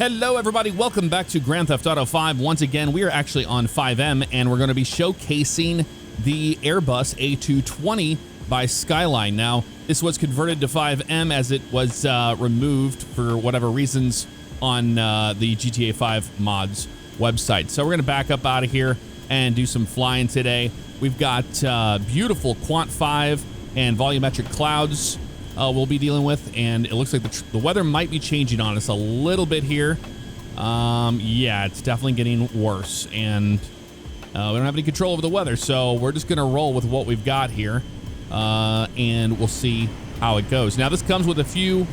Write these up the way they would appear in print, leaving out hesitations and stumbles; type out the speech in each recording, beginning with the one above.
Hello everybody, welcome back to Grand Theft Auto 5. Once again, we are actually on FiveM and we're going to be showcasing the Airbus A220 by Skyline. Now, this was converted to FiveM as it was removed for whatever reasons on the GTA 5 mods website. So we're going to back up out of here and do some flying today. We've got beautiful Quant 5 and volumetric clouds we'll be dealing with, and it looks like the weather might be changing on us a little bit here. Yeah, it's definitely getting worse, and we don't have any control over the weather, so we're just gonna roll with what we've got here, and we'll see how it goes. Now, this comes with a few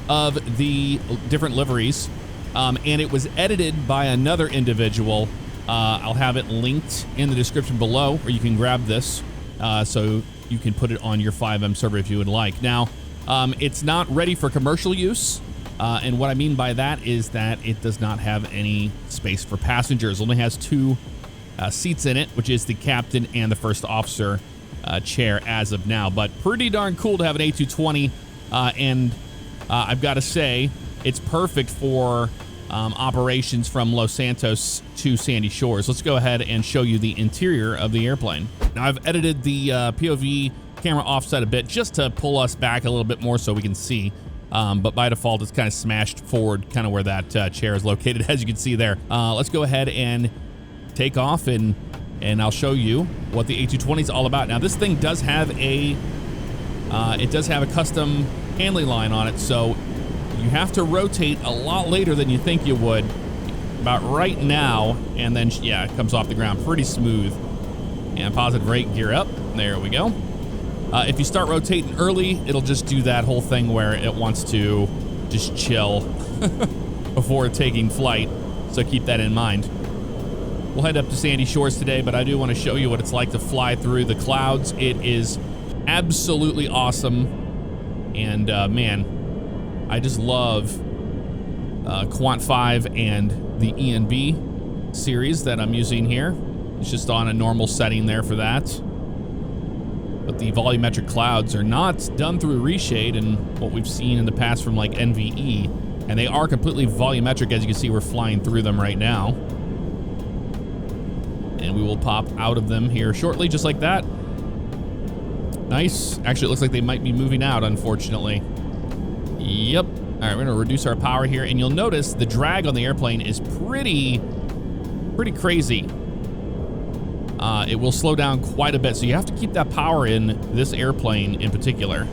of the different liveries, and it was edited by another individual. I'll have it linked in the description below, or you can grab this so you can put it on your FiveM server if you would like. Now, it's not ready for commercial use, and what I mean by that is that it does not have any space for passengers. It only has two seats in it, which is the captain and the first officer chair as of now. But pretty darn cool to have an A220, and I've got to say, it's perfect for operations from Los Santos to Sandy Shores. Let's go ahead and show you the interior of the airplane. Now, I've edited the POV camera offset a bit just to pull us back a little bit more so we can see, but by default it's kind of smashed forward, kind of where that chair is located, as you can see there. Let's go ahead and take off, and I'll show you what the A220 is all about. Now, this thing does have a custom handling line on it, so you have to rotate a lot later than you think you would, about right now, and then yeah, it comes off the ground pretty smooth. And positive rate, gear up, there we go. If you start rotating early, it'll just do that whole thing where it wants to just chill before taking flight, so keep that in mind. We'll head up to Sandy Shores today, but I do want to show you what it's like to fly through the clouds. It is absolutely awesome, and man, I just love Quant 5 and the ENB series that I'm using here. It's just on a normal setting there for that. But the volumetric clouds are not done through reshade and what we've seen in the past from like NVE, and they are completely volumetric. As you can see, we're flying through them right now, and we will pop out of them here shortly, just like that. Nice. Actually, it looks like they might be moving out, unfortunately. Yep. All right, we're gonna reduce our power here, and you'll notice the drag on the airplane is pretty crazy. It will slow down quite a bit, so you have to keep that power in this airplane in particular.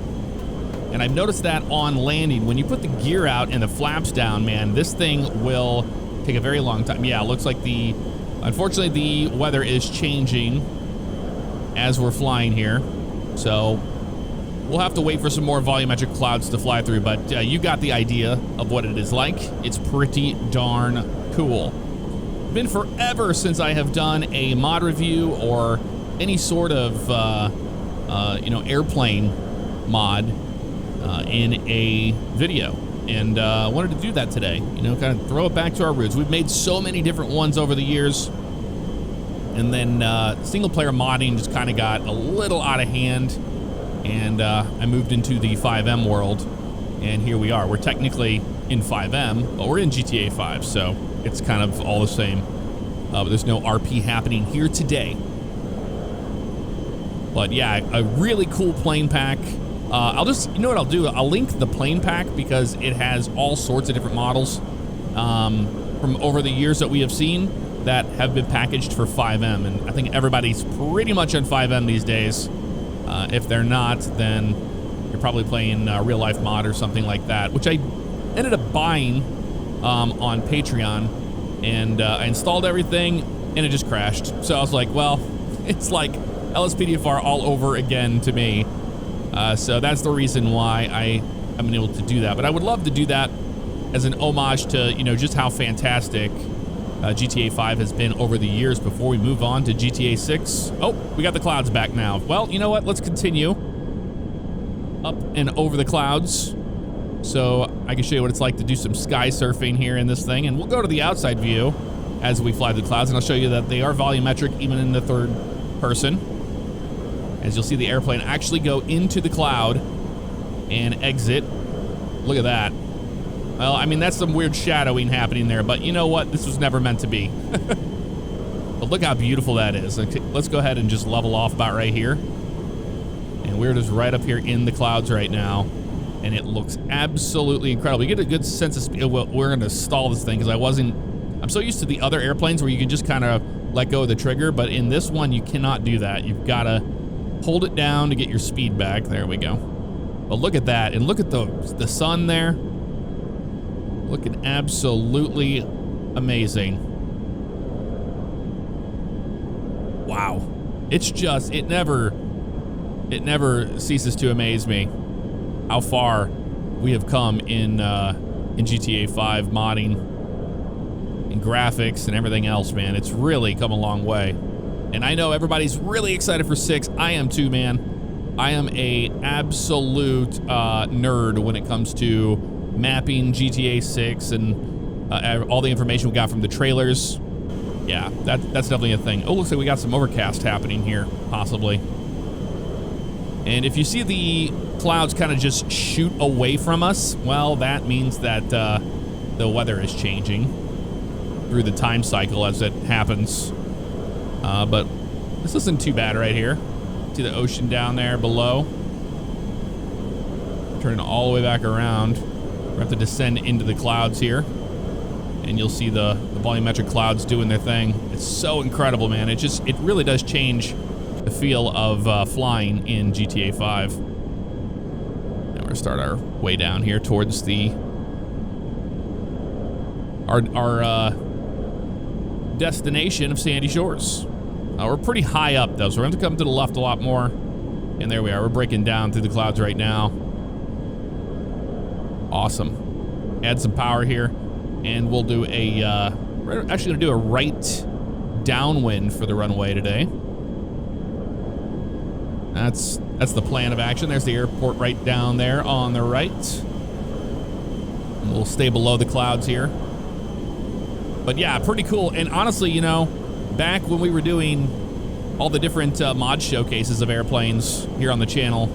And I've noticed that on landing, when you put the gear out and the flaps down, man, this thing will take a very long time. Yeah, it looks like unfortunately the weather is changing as we're flying here, so we'll have to wait for some more volumetric clouds to fly through, but you got the idea of what it is like. It's pretty darn cool. Been forever since I have done a mod review or any sort of airplane mod in a video, and I wanted to do that today, kind of throw it back to our roots. We've made so many different ones over the years, and then single player modding just kind of got a little out of hand, and I moved into the FiveM world, and here we are. We're technically in FiveM, but we're in GTA 5, so it's kind of all the same, but there's no RP happening here today. But yeah, a really cool plane pack. I'll just, you know what I'll do? I'll link the plane pack because it has all sorts of different models from over the years that we have seen that have been packaged for FiveM, and I think everybody's pretty much on FiveM these days. If they're not, then you're probably playing real life mod or something like that, which I ended up buying on Patreon, and I installed everything and it just crashed. So I was like, well, it's like LSPDFR all over again to me. So that's the reason why I haven't been able to do that. But I would love to do that as an homage to, just how fantastic GTA 5 has been over the years before we move on to GTA 6. Oh, we got the clouds back now. Well, you know what? Let's continue up and over the clouds, so I can show you what it's like to do some sky surfing here in this thing. And we'll go to the outside view as we fly the clouds, and I'll show you that they are volumetric even in the third person. As you'll see the airplane actually go into the cloud and exit. Look at that. Well, I mean, that's some weird shadowing happening there, but you know what? This was never meant to be. But look how beautiful that is. Okay, let's go ahead and just level off about right here. And we're just right up here in the clouds right now. And it looks absolutely incredible. You get a good sense of speed. Well, we're going to stall this thing because I'm so used to the other airplanes where you can just kind of let go of the trigger. But in this one, you cannot do that. You've got to hold it down to get your speed back. There we go. But look at that. And look at the sun there. Looking absolutely amazing. Wow. It's just, it never ceases to amaze me how far we have come in GTA 5 modding and graphics and everything else, man. It's really come a long way. And I know everybody's really excited for 6. I am too, man. I am a absolute nerd when it comes to mapping GTA 6 and all the information we got from the trailers. Yeah, that's definitely a thing. Oh, looks like we got some overcast happening here, possibly. And if you see the clouds kind of just shoot away from us, well, that means that the weather is changing through the time cycle as it happens. But this isn't too bad right here. See the ocean down there below. Turn all the way back around. We have to descend into the clouds here. And you'll see the volumetric clouds doing their thing. It's so incredible, man. It really does change the feel of flying in GTA 5. Now we're gonna start our way down here towards our destination of Sandy Shores. We're pretty high up though, so we're gonna have to come to the left a lot more. And there we are. We're breaking down through the clouds right now. Awesome. Add some power here. And we'll do we're actually gonna do a right downwind for the runway today. That's the plan of action. There's the airport right down there on the right. And we'll stay below the clouds here. But yeah, pretty cool. And honestly, you know, back when we were doing all the different mod showcases of airplanes here on the channel,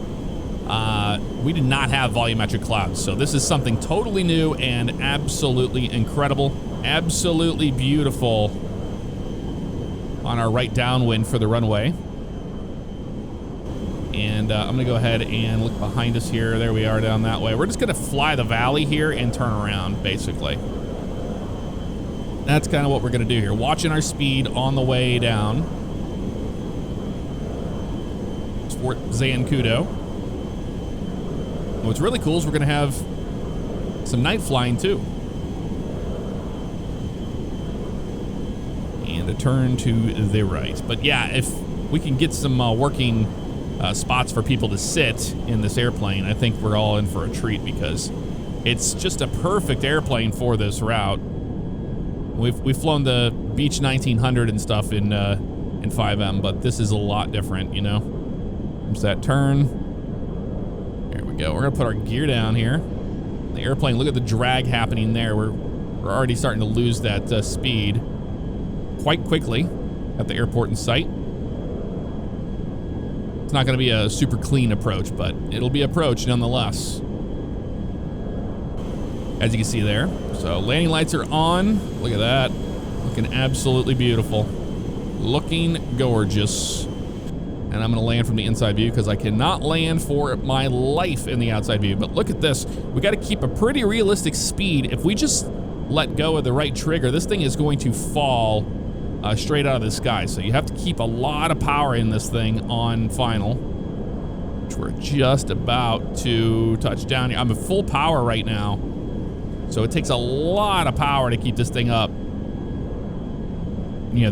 we did not have volumetric clouds. So this is something totally new and absolutely incredible. Absolutely beautiful on our right downwind for the runway. And I'm gonna go ahead and look behind us here. There we are down that way. We're just gonna fly the valley here and turn around, basically. That's kind of what we're gonna do here. Watching our speed on the way down. It's Fort Zancudo. What's really cool is we're gonna have some night flying too. And a turn to the right. But yeah, if we can get some working spots for people to sit in this airplane, I think we're all in for a treat because it's just a perfect airplane for this route. We've flown the Beech 1900 and stuff in FiveM, but this is a lot different, you know. There's that turn. There we go. We're gonna put our gear down here. The airplane, look at the drag happening there. We're already starting to lose that speed quite quickly at the airport in sight. It's not going to be a super clean approach, but it'll be approach nonetheless. As you can see there. So landing lights are on. Look at that. Looking absolutely beautiful. Looking gorgeous. And I'm going to land from the inside view because I cannot land for my life in the outside view. But look at this. We got to keep a pretty realistic speed. If we just let go of the right trigger, this thing is going to fall straight out of the sky. So you have to keep a lot of power in this thing on final, which we're just about to touch down here. I'm at full power right now. So it takes a lot of power to keep this thing up. You know,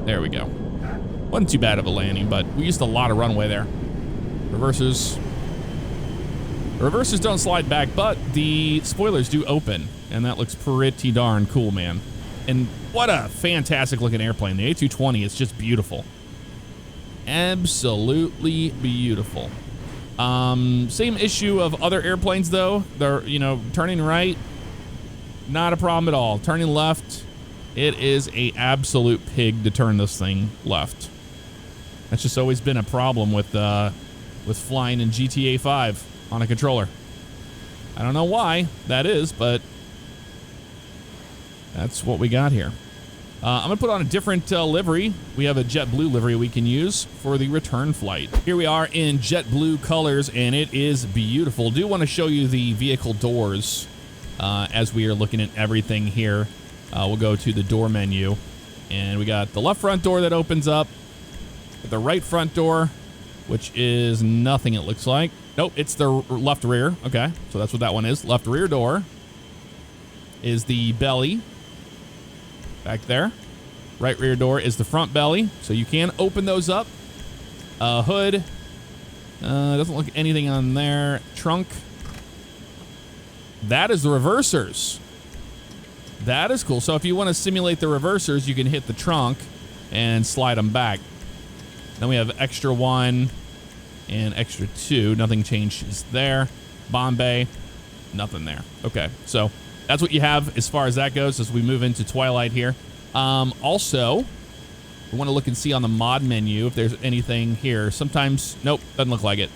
there we go. Wasn't too bad of a landing, but we used a lot of runway there. Reversers don't slide back, but the spoilers do open, and that looks pretty darn cool, man. And what a fantastic looking airplane. The A220 is just beautiful. Absolutely beautiful. Same issue of other airplanes though. They're, you know, turning right, not a problem at all. Turning left, it is a absolute pig to turn this thing left. That's just always been a problem with flying in GTA 5 on a controller. I don't know why that is, but that's what we got here. I'm going to put on a different livery. We have a jet blue livery we can use for the return flight. Here we are in jet blue colors, and it is beautiful. Do want to show you the vehicle doors as we are looking at everything here. We'll go to the door menu, and we got the left front door that opens up, the right front door, which is nothing it looks like. Nope, it's the left rear. Okay, so that's what that one is. Left rear door is the belly. Back there. Right rear door is the front belly, so you can open those up. Hood. Doesn't look anything on there. Trunk. That is the reversers. That is cool. So if you want to simulate the reversers, you can hit the trunk and slide them back. Then we have extra 1 and extra 2. Nothing changes there. Bombay. Nothing there. Okay, so that's what you have as far as that goes as we move into Twilight here. Also, we want to look and see on the mod menu if there's anything here. Sometimes, nope, doesn't look like it.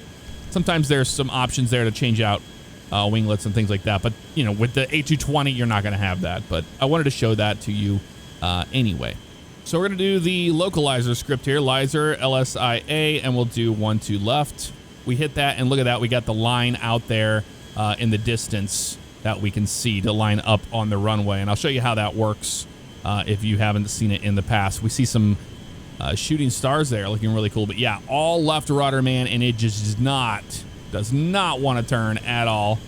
Sometimes there's some options there to change out winglets and things like that. But, you know, with the A220, you're not going to have that. But I wanted to show that to you anyway. So we're going to do the localizer script here. Lizer, LSIA, and we'll do 1, 2 left. We hit that, and look at that. We got the line out there in the distance that we can see to line up on the runway. And I'll show you how that works if you haven't seen it in the past. We see some shooting stars there looking really cool. But yeah, all left rudder, man, and it just does not want to turn at all.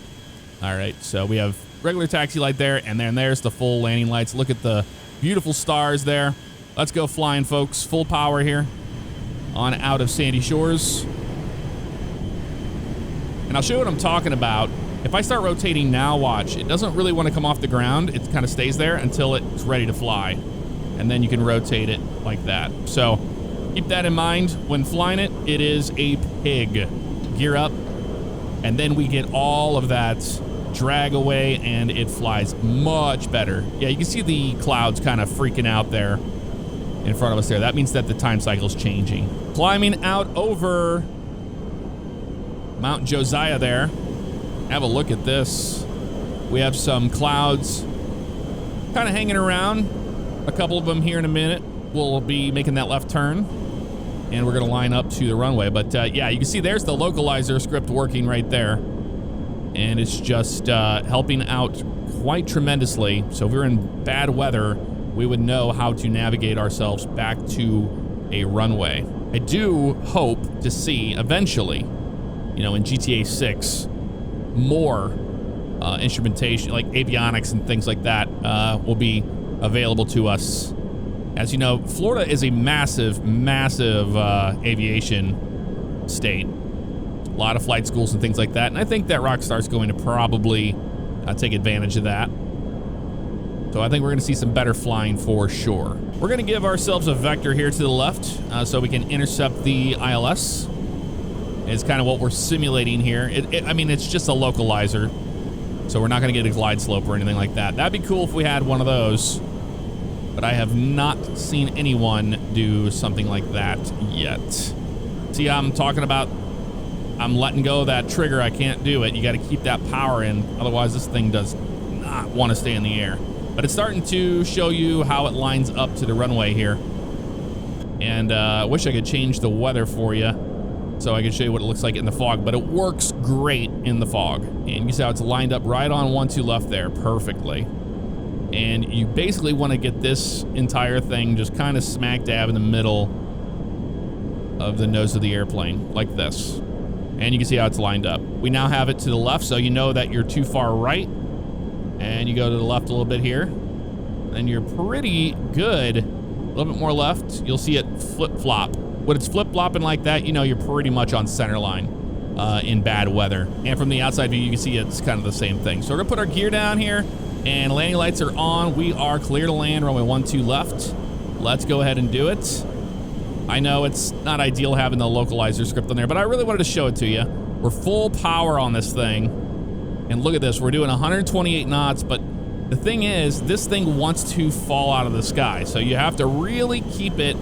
All right, so we have regular taxi light there, and then there's the full landing lights. Look at the beautiful stars there. Let's go flying, folks. Full power here on out of Sandy Shores. And I'll show you what I'm talking about. If I start rotating now, watch, it doesn't really want to come off the ground. It kind of stays there until it's ready to fly. And then you can rotate it like that. So keep that in mind when flying it. It is a pig. Gear up. And then we get all of that drag away, and it flies much better. Yeah, you can see the clouds kind of freaking out there in front of us there. That means that the time cycle is changing. Climbing out over Mount Josiah there. Have a look at this. We have some clouds kind of hanging around. A couple of them here in a minute. We'll be making that left turn, and we're going to line up to the runway. But yeah, you can see there's the localizer script working right there, and it's just helping out quite tremendously. So if we're in bad weather, we would know how to navigate ourselves back to a runway. I do hope to see eventually, you know, in GTA 6, more instrumentation like avionics and things like that will be available to us. As you know, Florida is a massive aviation state. A lot of flight schools and things like that, and I think that Rockstar's going to probably take advantage of that. So I think we're going to see some better flying for sure. We're going to give ourselves a vector here to the left so we can intercept the ILS. It's kind of what we're simulating here. I mean, it's just a localizer, so we're not going to get a glide slope or anything like that. That'd be cool if we had one of those, but I have not seen anyone do something like that yet. See, I'm talking about, I'm letting go of that trigger. I can't do it. You got to keep that power in, otherwise this thing does not want to stay in the air. But it's starting to show you how it lines up to the runway here. And I wish I could change the weather for you so I can show you what it looks like in the fog, but it works great in the fog. And you see how it's lined up right on 1, 2 left there perfectly. And you basically want to get this entire thing just kind of smack dab in the middle of the nose of the airplane, like this. And you can see how it's lined up. We now have it to the left, so you know that you're too far right. And you go to the left a little bit here. And you're pretty good. A little bit more left, you'll see it flip-flop. When it's flip-flopping like that, you know you're pretty much on center line in bad weather. And from the outside view, you can see it's kind of the same thing. So we're gonna put our gear down here, and landing lights are on. We are clear to land, runway 12 left. Let's go ahead and do it. I know it's not ideal having the localizer script on there, but I really wanted to show it to you. We're full power on this thing. And look at this, we're doing 128 knots, but the thing is, this thing wants to fall out of the sky. So you have to really keep it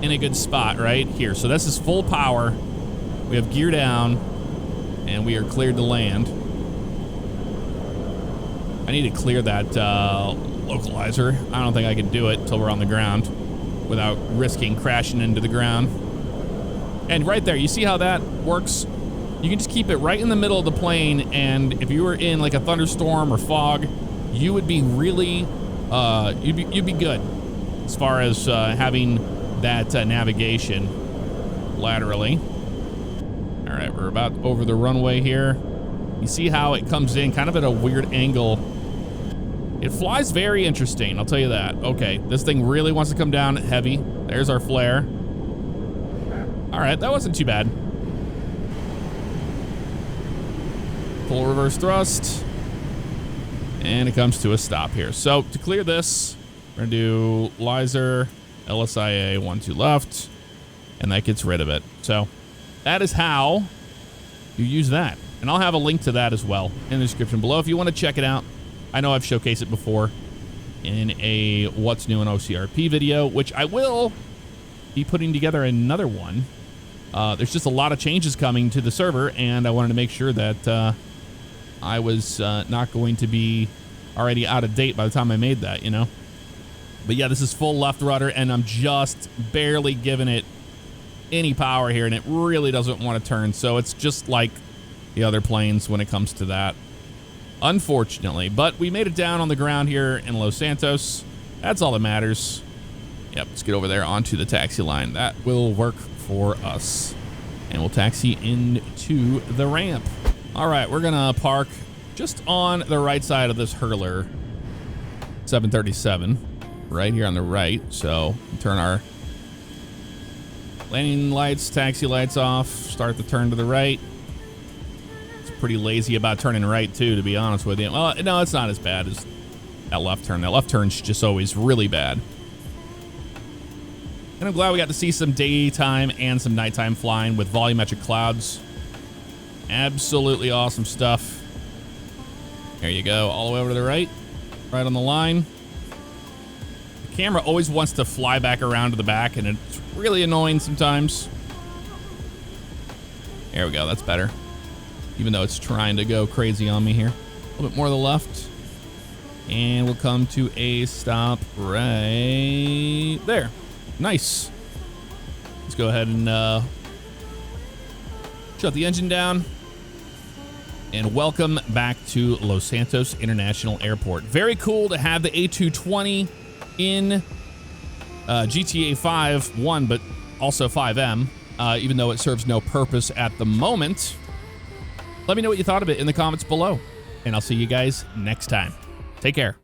in a good spot right here. So this is full power. We have gear down, and we are cleared to land. I need to clear that localizer. I don't think I can do it until we're on the ground without risking crashing into the ground. And right there, you see how that works? You can just keep it right in the middle of the plane, and if you were in like a thunderstorm or fog, you would be really, you'd be good as far as having that navigation laterally. All right, we're about over the runway here. You see how it comes in kind of at a weird angle. It flies very interesting, I'll tell you that. Okay, this thing really wants to come down heavy. There's our flare. All right, that wasn't too bad. Full reverse thrust. And it comes to a stop here. So to clear this, we're gonna do Lizer, LSIA 1-2 left, and that gets rid of it. So that is how you use that. And I'll have a link to that as well in the description below if you want to check it out. I know I've showcased it before in a What's New in OCRP video, which I will be putting together another one. There's just a lot of changes coming to the server, and I wanted to make sure that I was not going to be already out of date by the time I made that, you know? But yeah, this is full left rudder, and I'm just barely giving it any power here, and it really doesn't want to turn. So it's just like the other planes when it comes to that, unfortunately. But we made it down on the ground here in Los Santos. That's all that matters. Yep, let's get over there onto the taxi line. That will work for us. And we'll taxi into the ramp. All right, we're gonna park just on the right side of this hurler 737, right here on the right. So turn our landing lights, taxi lights off, start the turn to the right. It's pretty lazy about turning right too, to be honest with you. Well, no, it's not as bad as that left turn. That left turn's just always really bad. And I'm glad we got to see some daytime and some nighttime flying with volumetric clouds. Absolutely awesome stuff. There you go, all the way over to the right, right on the line. The camera always wants to fly back around to the back, and it's really annoying sometimes. There we go, that's better. Even though it's trying to go crazy on me here. A little bit more to the left. And we'll come to a stop right there. Nice. Let's go ahead and shut the engine down. And welcome back to Los Santos International Airport. Very cool to have the A220 in GTA 5 1, but also FiveM, even though it serves no purpose at the moment. Let me know what you thought of it in the comments below, and I'll see you guys next time. Take care.